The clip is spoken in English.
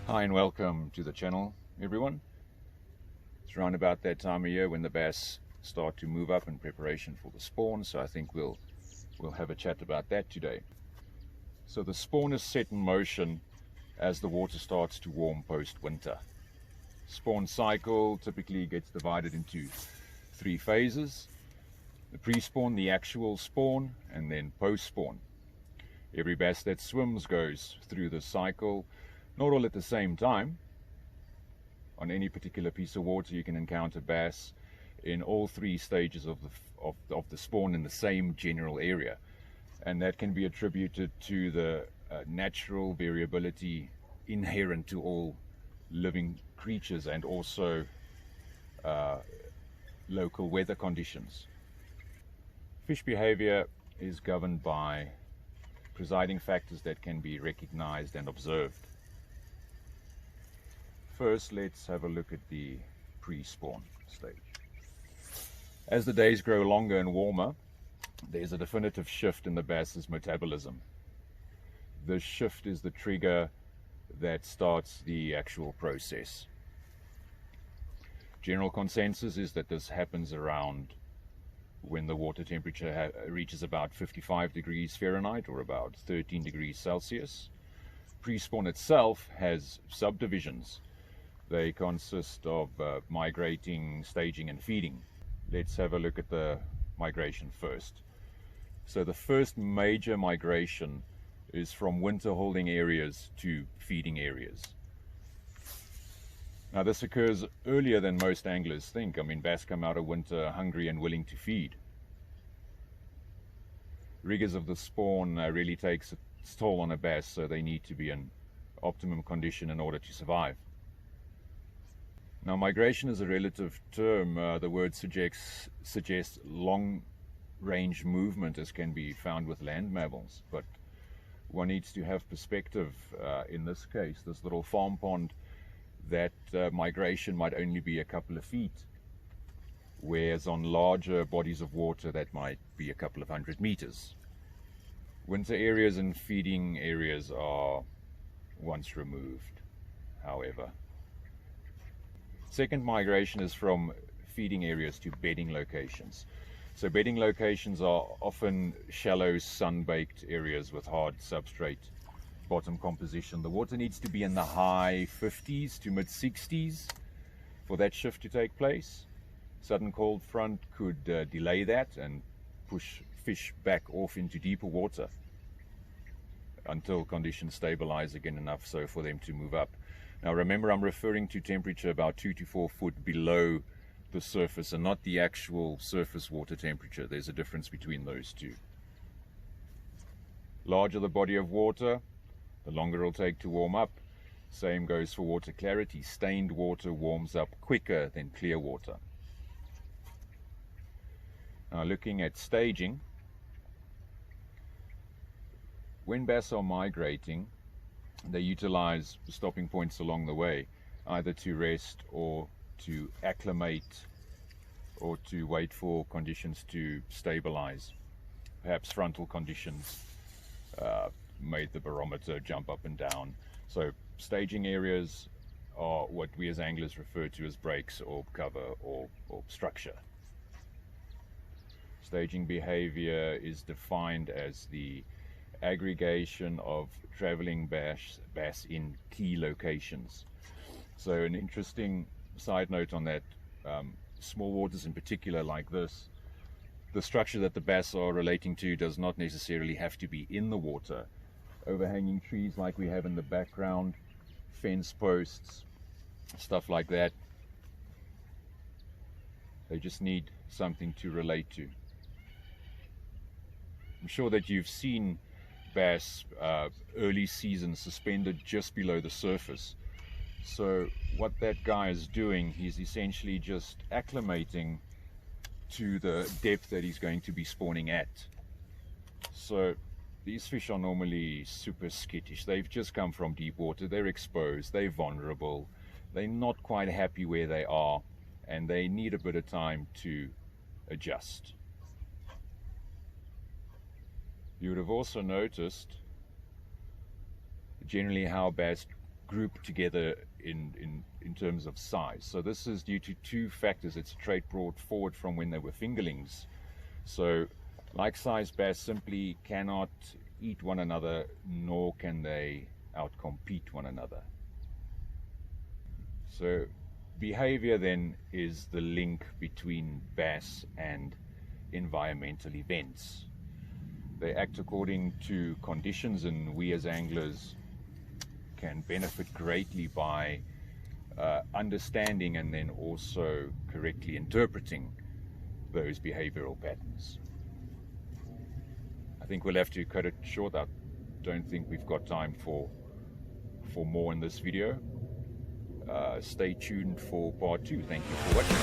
Hi and welcome to the channel, everyone. It's around about that time of year when the bass start to move up in preparation for the spawn, so I think we'll have a chat about that today. So the spawn is set in motion as the water starts to warm post-winter. Spawn cycle typically gets divided into 3 phases: the pre-spawn, the actual spawn, and then post-spawn. Every bass that swims goes through this cycle, not all at the same time. On any particular piece of water you can encounter bass in all 3 stages of the spawn in the same general area, and that can be attributed to the natural variability inherent to all living creatures and also local weather conditions. Fish behavior is governed by presiding factors that can be recognized and observed. First, let's have a look at the pre-spawn stage. As the days grow longer and warmer, there's a definitive shift in the bass's metabolism. This shift is the trigger that starts the actual process. General consensus is that this happens around when the water temperature reaches about 55 degrees Fahrenheit or about 13 degrees Celsius. Pre-spawn itself has subdivisions. They consist of migrating, staging, and feeding. Let's have a look at the migration first. So the first major migration is from winter holding areas to feeding areas. Now this occurs earlier than most anglers think. I mean, bass come out of winter hungry and willing to feed. Rigors of the spawn really takes its toll on a bass, so they need to be in optimum condition in order to survive. Now, migration is a relative term. The word suggests long-range movement, as can be found with land mammals, but one needs to have perspective. In this case, this little farm pond, that migration might only be a couple of feet, whereas on larger bodies of water that might be a couple of 100 meters. Winter areas and feeding areas are once removed, however. Second migration is from feeding areas to bedding locations. So bedding locations are often shallow, sun-baked areas with hard substrate bottom composition. The water needs to be in the high 50s to mid 60s for that shift to take place. Sudden cold front could delay that and push fish back off into deeper water until conditions stabilize again enough so for them to move up. Now remember, I'm referring to temperature about 2 to 4 foot below the surface and not the actual surface water temperature. There's a difference between those two. Larger the body of water, the longer it'll take to warm up. Same goes for water clarity. Stained water warms up quicker than clear water. Now looking at staging, when bass are migrating, they utilize stopping points along the way, either to rest or to acclimate or to wait for conditions to stabilize. Perhaps frontal conditions made the barometer jump up and down. So staging areas are what we as anglers refer to as breaks or cover or structure. Staging behavior is defined as the aggregation of traveling bass in key locations. So an interesting side note on that, small waters in particular like this, the structure that the bass are relating to does not necessarily have to be in the water. Overhanging trees like we have in the background, fence posts, stuff like that, they just need something to relate to. I'm sure that you've seen bass early season suspended just below the surface. So what that guy is doing, he's essentially just acclimating to the depth that he's going to be spawning at. So these fish are normally super skittish. They've just come from deep water, they're exposed, they're vulnerable, they're not quite happy where they are, and they need a bit of time to adjust. You would have also noticed generally how bass grouped together in terms of size. So this is due to two factors. It's a trait brought forward from when they were fingerlings. So like size bass simply cannot eat one another, nor can they outcompete one another. So behavior then is the link between bass and environmental events. They act according to conditions, and we as anglers can benefit greatly by understanding and then also correctly interpreting those behavioral patterns. I think we'll have to cut it short. I don't think we've got time for more in this video. Stay tuned for part 2. Thank you for watching.